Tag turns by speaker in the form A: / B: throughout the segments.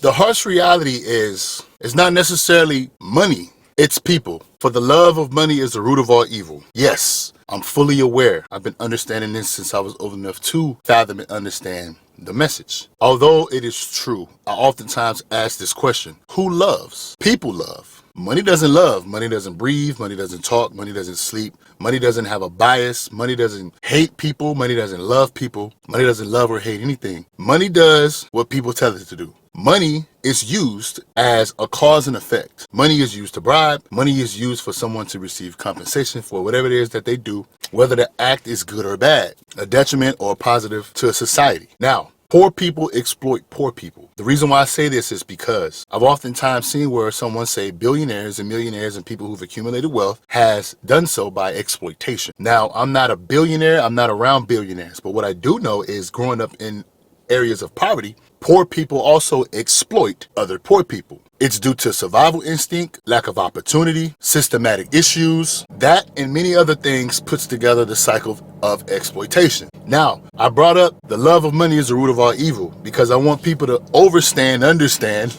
A: The harsh reality is, it's not necessarily money, it's people. For the love of money is the root of all evil. Yes, I'm fully aware. I've been understanding this since I was old enough to fathom and understand the message. Although it is true, I oftentimes ask this question: who loves? People love. Money doesn't love. Money doesn't breathe. Money doesn't talk. Money doesn't sleep. Money doesn't have a bias. Money doesn't hate people. Money doesn't love people. Money doesn't love or hate anything. Money does what people tell it to do. Money is used as a cause and effect. Money is used to bribe. Money is used for someone to receive compensation for whatever it is that they do, whether the act is good or bad, a detriment or a positive to a society. Now, poor people exploit poor people. The reason why I say this is because I've oftentimes seen where someone say billionaires and millionaires and people who've accumulated wealth has done so by exploitation. Now, I'm not a billionaire. I'm not around billionaires. But what I do know is growing up in areas of poverty, poor people also exploit other poor people. It's due to survival instinct, lack of opportunity, systematic issues. That and many other things puts together the cycle of exploitation. Now, I brought up the love of money is the root of all evil because I want people to understand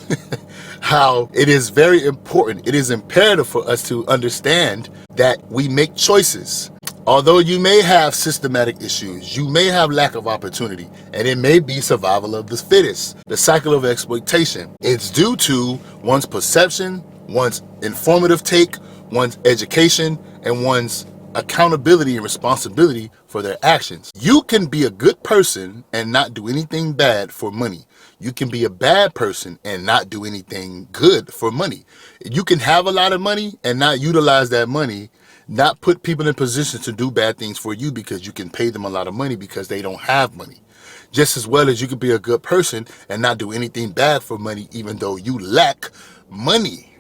A: how it is very important. It is imperative for us to understand that we make choices. Although you may have systematic issues, you may have lack of opportunity, and it may be survival of the fittest. The cycle of exploitation. It's due to one's perception, one's informative take, one's education, and one's accountability and responsibility for their actions. You can be a good person and not do anything bad for money. You can be a bad person and not do anything good for money. You can have a lot of money and not utilize that money, not put people in positions to do bad things for you because you can pay them a lot of money because they don't have money. Just as well as you could be a good person and not do anything bad for money even though you lack money.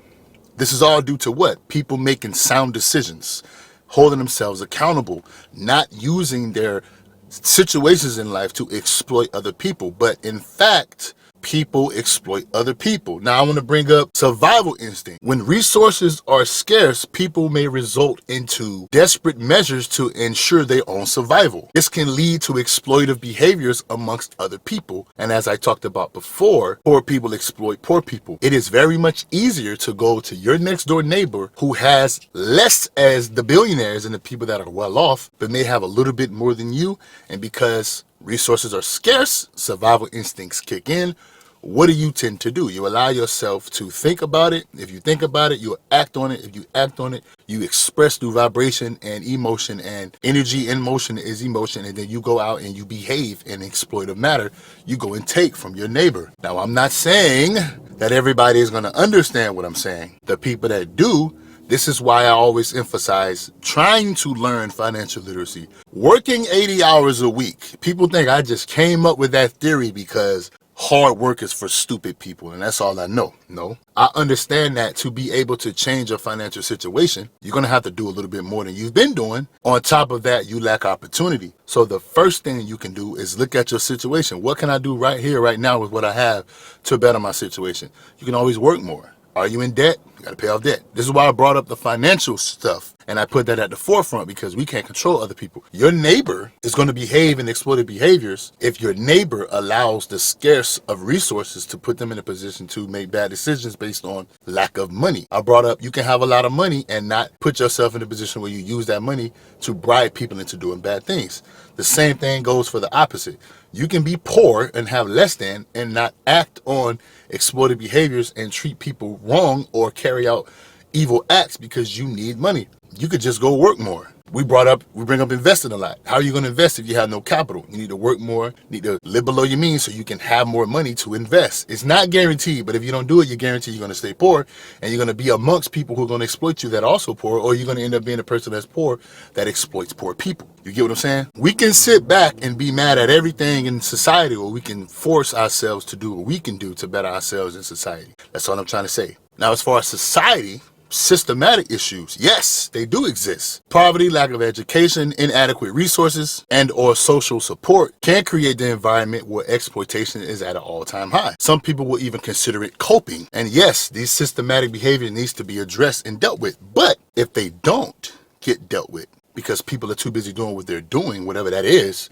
A: This is all due to what? People making sound decisions, holding themselves accountable, not using their situations in life to exploit other people. But in fact, people exploit other people. Now I want to bring up survival instinct. When resources are scarce, people may result into desperate measures to ensure their own survival. This can lead to exploitive behaviors amongst other people. And as I talked about before, poor people exploit poor people. It is very much easier to go to your next door neighbor who has less as the billionaires and the people that are well off, but may have a little bit more than you. And because resources are scarce, survival instincts kick in. What do you tend to do? You allow yourself to think about it. If you think about it, you'll act on it. If you act on it, you express through vibration and emotion, and energy in motion is emotion. And then you go out and you behave in exploitive matter. You go and take from your neighbor. Now, I'm not saying that everybody is going to understand what I'm saying. The people that do, this is why I always emphasize trying to learn financial literacy. Working 80 hours a week. People think I just came up with that theory because hard work is for stupid people, and that's all I know. No, I understand that to be able to change your financial situation, you're going to have to do a little bit more than you've been doing. On top of that, you lack opportunity. So the first thing you can do is look at your situation. What can I do right here, right now with what I have to better my situation? You can always work more. Are you in debt? You got to pay off debt. This is why I brought up the financial stuff. And I put that at the forefront because we can't control other people. Your neighbor is going to behave in exploitive behaviors if your neighbor allows the scarce of resources to put them in a position to make bad decisions based on lack of money. I brought up you can have a lot of money and not put yourself in a position where you use that money to bribe people into doing bad things. The same thing goes for the opposite. You can be poor and have less than and not act on exploitive behaviors and treat people wrong or carry out evil acts because you need money. You could just go work more. We bring up investing a lot. How are you going to invest if you have no capital? You need to work more, need to live below your means so you can have more money to invest. It's not guaranteed, but if you don't do it, you're guaranteed you're going to stay poor, and you're going to be amongst people who are going to exploit you that are also poor, or you're going to end up being a person that's poor that exploits poor people. You get what I'm saying? We can sit back and be mad at everything in society, or we can force ourselves to do what we can do to better ourselves in society. That's all I'm trying to say. Now, as far as society, systematic issues, yes, they do exist. Poverty, lack of education, inadequate resources, and or social support can create the environment where exploitation is at an all-time high. Some people will even consider it coping. And yes, these systematic behavior needs to be addressed and dealt with. But if they don't get dealt with because people are too busy doing what they're doing, whatever that is,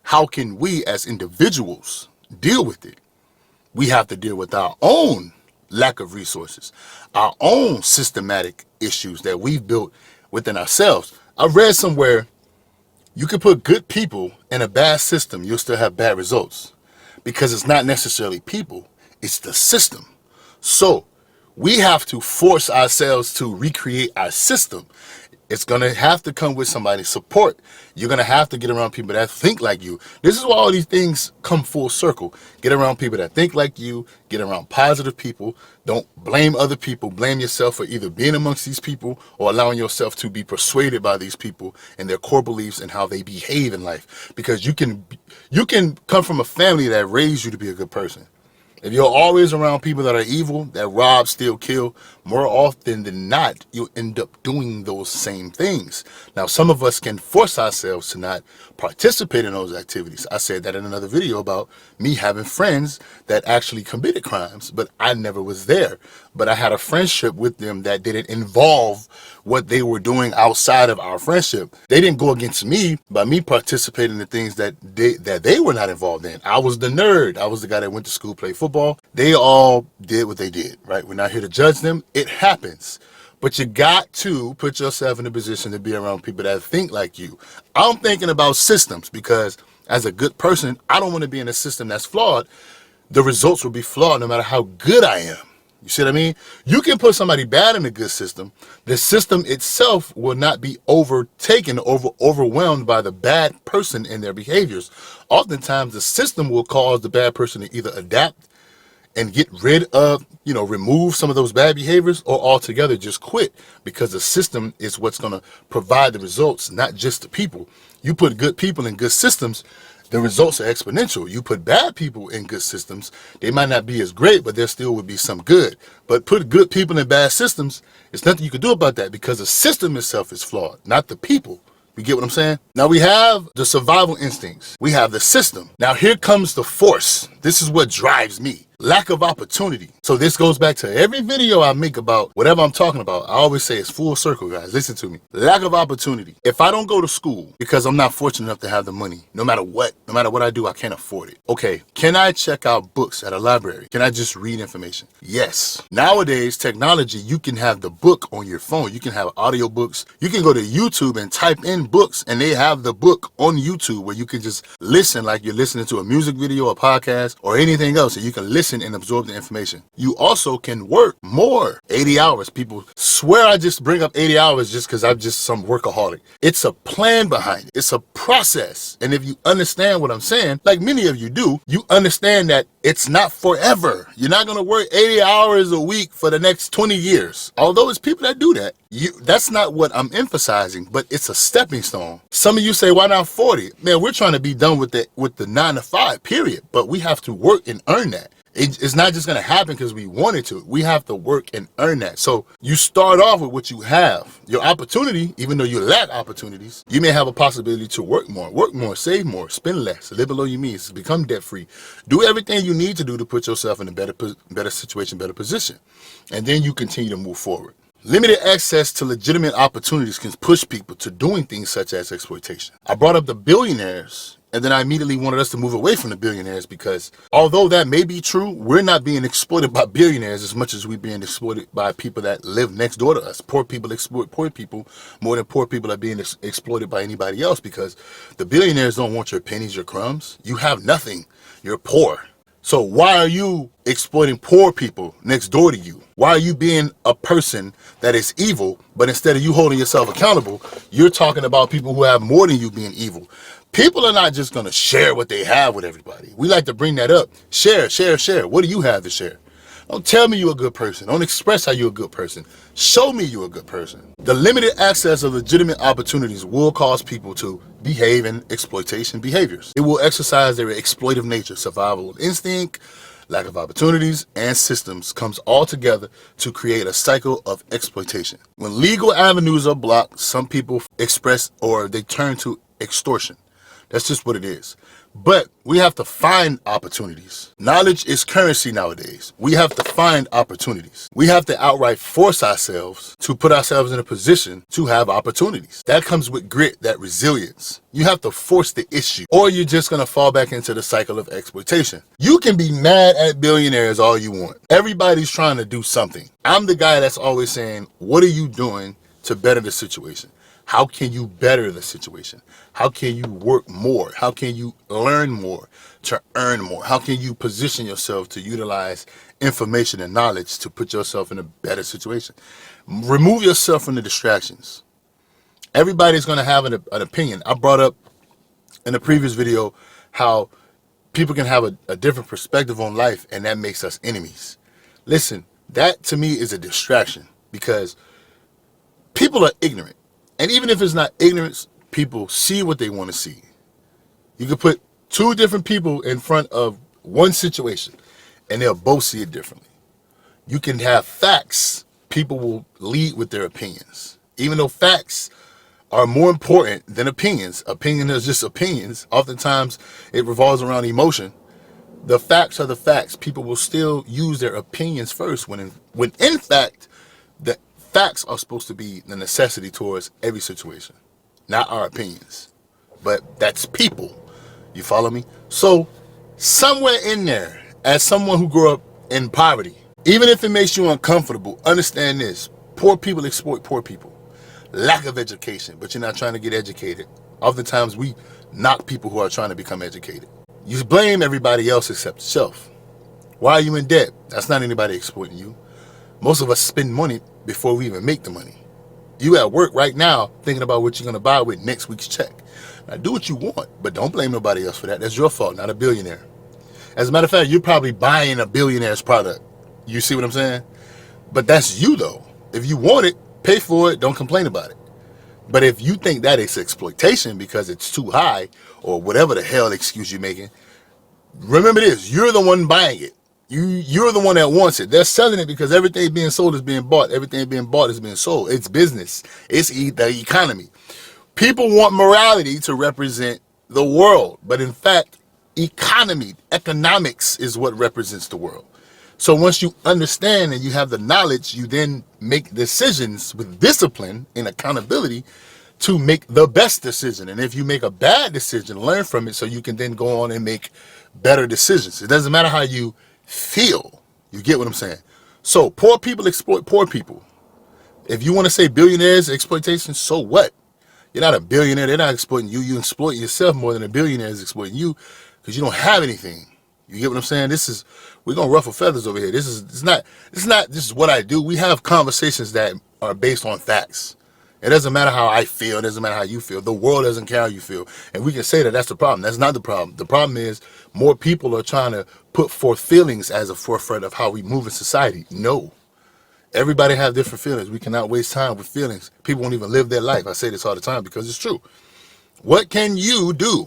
A: how can we as individuals deal with it? we have to deal with our own lack of resources, our own systematic issues that we've built within ourselves. I read somewhere you can put good people in a bad system, you'll still have bad results because it's not necessarily people, it's the system. So we have to force ourselves to recreate our system. It's going to have to come with somebody's support. You're going to have to get around people that think like you. This is why all these things come full circle. Get around people that think like you. Get around positive people. Don't blame other people. Blame yourself for either being amongst these people or allowing yourself to be persuaded by these people and their core beliefs and how they behave in life. Because you can come from a family that raised you to be a good person. If you're always around people that are evil, that rob, steal, kill, more often than not, you'll end up doing those same things. Now, some of us can force ourselves to not participate in those activities. I said that in another video about me having friends that actually committed crimes, but I never was there. But I had a friendship with them that didn't involve what they were doing outside of our friendship. They didn't go against me by me participating in the things that they were not involved in. I was the nerd. I was the guy that went to school, played football. They all did what they did, right? We're not here to judge them. It happens. But you got to put yourself in a position to be around people that think like you. I'm thinking about systems because as a good person, I don't want to be in a system that's flawed. The results will be flawed no matter how good I am. You see what I mean? You can put somebody bad in a good system. The system itself will not be overwhelmed by the bad person and their behaviors. Oftentimes, the system will cause the bad person to either adapt and get rid of, remove some of those bad behaviors or altogether just quit because the system is what's going to provide the results, not just the people. You put good people in good systems, the results are exponential. You put bad people in good systems, they might not be as great, but there still would be some good. But put good people in bad systems, there's nothing you can do about that because the system itself is flawed, not the people. You get what I'm saying? Now we have the survival instincts. We have the system. Now here comes the force. This is what drives me. Lack of opportunity. So this goes back to every video I make about whatever I'm talking about. I always say it's full circle, guys. Listen to me. Lack of opportunity. If I don't go to school because I'm not fortunate enough to have the money, no matter what I do, I can't afford it. Okay, can I check out books at a library? Can I just read information? Yes. Nowadays, technology, you can have the book on your phone. You can have audio books. You can go to YouTube and type in books and they have the book on YouTube where you can just listen like you're listening to a music video, a podcast, or anything else, and you can listen and absorb the information. You also can work more. 80 hours. People swear I just bring up 80 hours just because I'm just some workaholic. It's a plan behind it. It's a process. And if you understand what I'm saying, like many of you do, you understand that it's not forever. You're not going to work 80 hours a week for the next 20 years. Although it's people that do that. That's not what I'm emphasizing, but it's a stepping stone. Some of you say, why not 40? Man, we're trying to be done with the 9 to 5, period. But we have to work and earn that. It's not just going to happen because we wanted to. We have to work and earn that. So you start off with what you have. Your opportunity, even though you lack opportunities, you may have a possibility to work more, save more, spend less, live below your means, become debt free. Do everything you need to do to put yourself in a better situation, better position. And then you continue to move forward. Limited access to legitimate opportunities can push people to doing things such as exploitation. I brought up the billionaires, and then I immediately wanted us to move away from the billionaires because although that may be true, we're not being exploited by billionaires as much as we're being exploited by people that live next door to us. Poor people exploit poor people more than poor people are being exploited by anybody else because the billionaires don't want your pennies, your crumbs. You have nothing. You're poor. So why are you exploiting poor people next door to you? Why are you being a person that is evil, but instead of you holding yourself accountable, you're talking about people who have more than you being evil? People are not just going to share what they have with everybody. We like to bring that up. Share. What do you have to share? Don't tell me you're a good person. Don't express how you're a good person. Show me you're a good person. The limited access of legitimate opportunities will cause people to behave in exploitation behaviors. It will exercise their exploitive nature, survival instinct, lack of opportunities, and systems comes all together to create a cycle of exploitation. When legal avenues are blocked, some people express or they turn to extortion. That's just what it is. But we have to find opportunities. Knowledge is currency nowadays. We have to find opportunities. We have to outright force ourselves to put ourselves in a position to have opportunities. That comes with grit, that resilience. You have to force the issue, or you're just going to fall back into the cycle of exploitation. You can be mad at billionaires all you want. Everybody's trying to do something. I'm the guy that's always saying, what are you doing to better the situation? How can you better the situation? How can you work more? How can you learn more to earn more? How can you position yourself to utilize information and knowledge to put yourself in a better situation? Remove yourself from the distractions. Everybody's going to have an opinion. I brought up in the previous video how people can have a different perspective on life, and that makes us enemies. Listen, that to me is a distraction, because people are ignorant. And even if it's not ignorance, people see what they want to see. You could put two different people in front of one situation and they'll both see it differently. You can have facts. People will lead with their opinions. Even though facts are more important than opinions. Opinion is just opinions. Oftentimes it revolves around emotion. The facts are the facts. People will still use their opinions first when in fact, the facts are supposed to be the necessity towards every situation, not our opinions. But that's people. You follow me? So somewhere in there, as someone who grew up in poverty, even if it makes you uncomfortable, understand this. Poor people exploit poor people. Lack of education, but you're not trying to get educated. Oftentimes we knock people who are trying to become educated. You blame everybody else except yourself. Why are you in debt? That's not anybody exploiting you. Most of us spend money before we even make the money. You at work right now thinking about what you're going to buy with next week's check. Now do what you want, but don't blame nobody else for that. That's your fault, not a billionaire. As a matter of fact, you're probably buying a billionaire's product. You see what I'm saying? But that's you though. If you want it, pay for it, don't complain about it. But if you think that it's exploitation because it's too high or whatever the hell excuse you're making, remember this, you're the one buying it. You're the one that wants it. They're selling it because everything being sold is being bought. Everything being bought is being sold. It's business. It's the economy. People want morality to represent the world. But in fact, economics is what represents the world. So once you understand and you have the knowledge, you then make decisions with discipline and accountability to make the best decision. And if you make a bad decision, learn from it so you can then go on and make better decisions. It doesn't matter how you feel. You get what I'm saying? So poor people exploit poor people. If you want to say billionaires exploitation, so what? You're not a billionaire. They're not exploiting you. You exploit yourself more than a billionaire is exploiting you because you don't have anything. You get what I'm saying? We're going to ruffle feathers over here. This is what I do. We have conversations that are based on facts. It doesn't matter how I feel. It doesn't matter how you feel. The world doesn't care how you feel. And we can say that that's the problem. That's not the problem. The problem is more people are trying to put forth feelings as a forefront of how we move in society. No. Everybody have different feelings. We cannot waste time with feelings. People won't even live their life. I say this all the time because it's true. What can you do?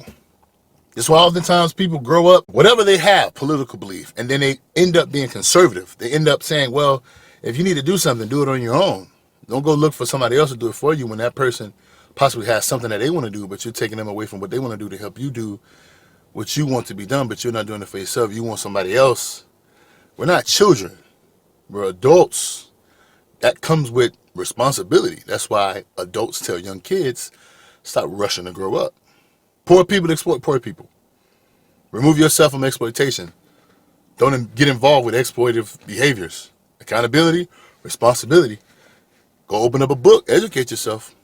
A: That's why oftentimes people grow up, whatever they have, political belief, and then they end up being conservative. They end up saying, well, if you need to do something, do it on your own. Don't go look for somebody else to do it for you when that person possibly has something that they want to do, but you're taking them away from what they want to do to help you do what you want to be done, but you're not doing it for yourself. You want somebody else. We're not children. We're adults. That comes with responsibility. That's why adults tell young kids, stop rushing to grow up. Poor people exploit poor people. Remove yourself from exploitation. Don't get involved with exploitative behaviors. Accountability, responsibility. Go open up a book, educate yourself.